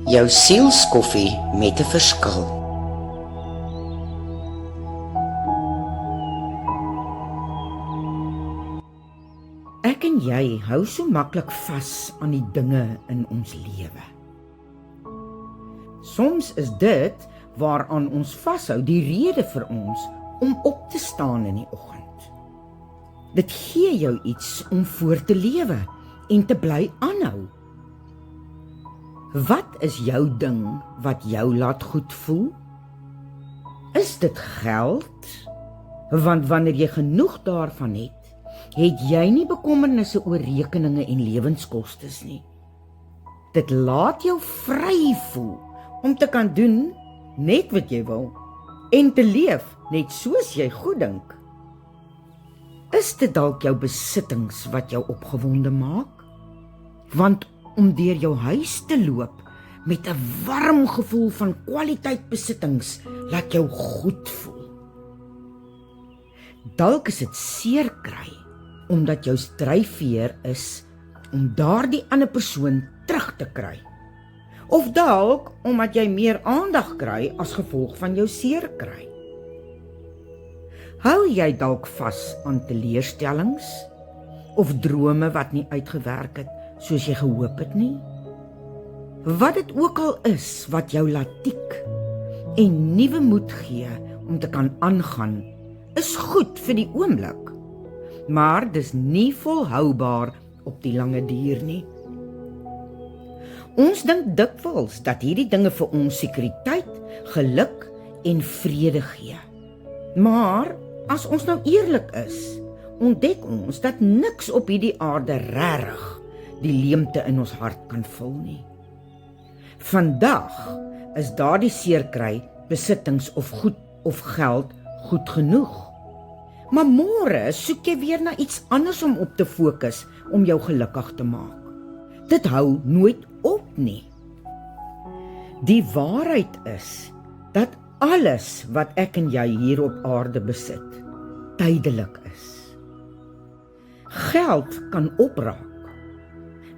Jou sielskoffie met 'n verskil. Ek en jy hou so maklik vas aan die dinge in ons lewe. Soms is dit waaraan ons vashou die rede vir ons om op te staan in die oggend. Dit gee jou iets om voort te lewe en te bly aanhou. Wat is jou ding wat jou laat goed voel? Is dit geld? Want wanneer jy genoeg daarvan het jy nie bekommernisse oor rekeninge en lewenskostes nie. Dit laat jou vry voel om te kan doen net wat jy wil en te leef net soos jy goed dink. Is dit dalk jou besittings wat jou opgewonde maak? Want om deur jou huis te loop met 'n warm gevoel van kwaliteit besittings laat jou goed voel. Dalk is dit seer kry omdat jou dryfveer is om daardie ander persoon terug te kry. Of dalk omdat jy meer aandag kry as gevolg van jou seer kry. Hou jy dalk vas aan teleurstellings of drome wat nie uitgewerk het soos jy gehoop het nie? Wat dit ook al is wat jou laat tik en nuwe moed gee om te kan aangaan, is goed vir die oomblik, maar dis nie volhoubaar op die lange duur nie. Ons dink dikwels dat hierdie dinge vir ons sekuriteit, geluk en vrede gee. Maar as ons nou eerlik is, ontdek ons dat niks op hierdie aarde regtig die leemte in ons hart kan vul nie. Vandag is daardie seerkry, besittings of goed of geld goed genoeg. Maar môre soek jy weer na iets anders om op te fokus om jou gelukkig te maak. Dit hou nooit op nie. Die waarheid is dat alles wat ek en jy hier op aarde besit, tydelik is. Geld kan opraak.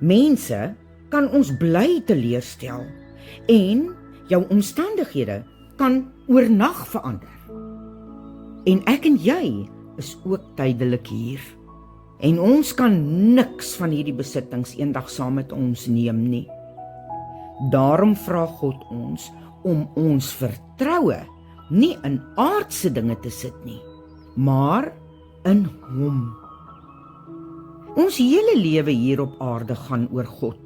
Mense kan ons bly teleurstel en jou omstandighede kan oornag verander. En ek en jy is ook tydelik hier. En ons kan niks van hierdie besittings eendag saam met ons neem nie. Daarom vra God ons om ons vertroue nie in aardse dinge te sit nie, maar in Hom. Ons hele lewe hier op aarde gaan oor God.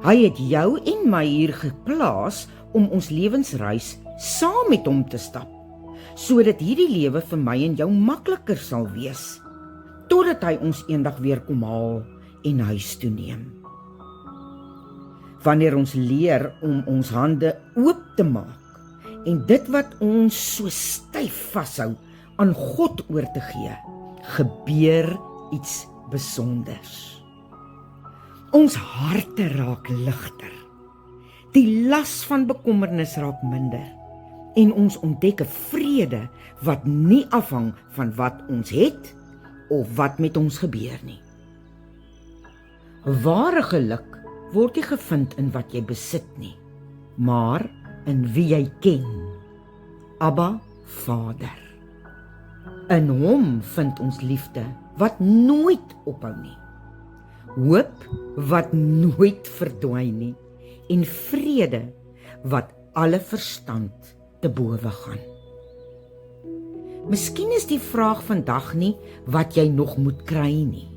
Hy het jou en my hier geplaas om ons lewensreis saam met Hom te stap, sodat hierdie lewe vir my en jou makliker sal wees, totdat hy ons eendag weer kom haal en huis toe neem. Wanneer ons leer om ons hande oop te maak en dit wat ons so styf vashou aan God oor te gee, gebeur iets besonders. Ons harte raak ligter. Die las van bekommernis raak minder en ons ontdek 'n vrede wat nie afhang van wat ons het of wat met ons gebeur nie. Ware geluk word nie gevind in wat jy besit nie, maar in wie jy ken. Abba, Vader. In Hom vind ons liefde wat nooit ophou nie, hoop wat nooit verdwyn nie en vrede wat alle verstand te bowe gaan. Miskien is die vraag vandag nie wat jy nog moet kry nie,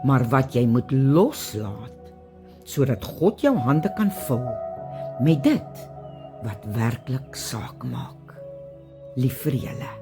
maar wat jy moet loslaat, sodat God jou hande kan vul met dit wat werklik saak maak. Lief vir julle.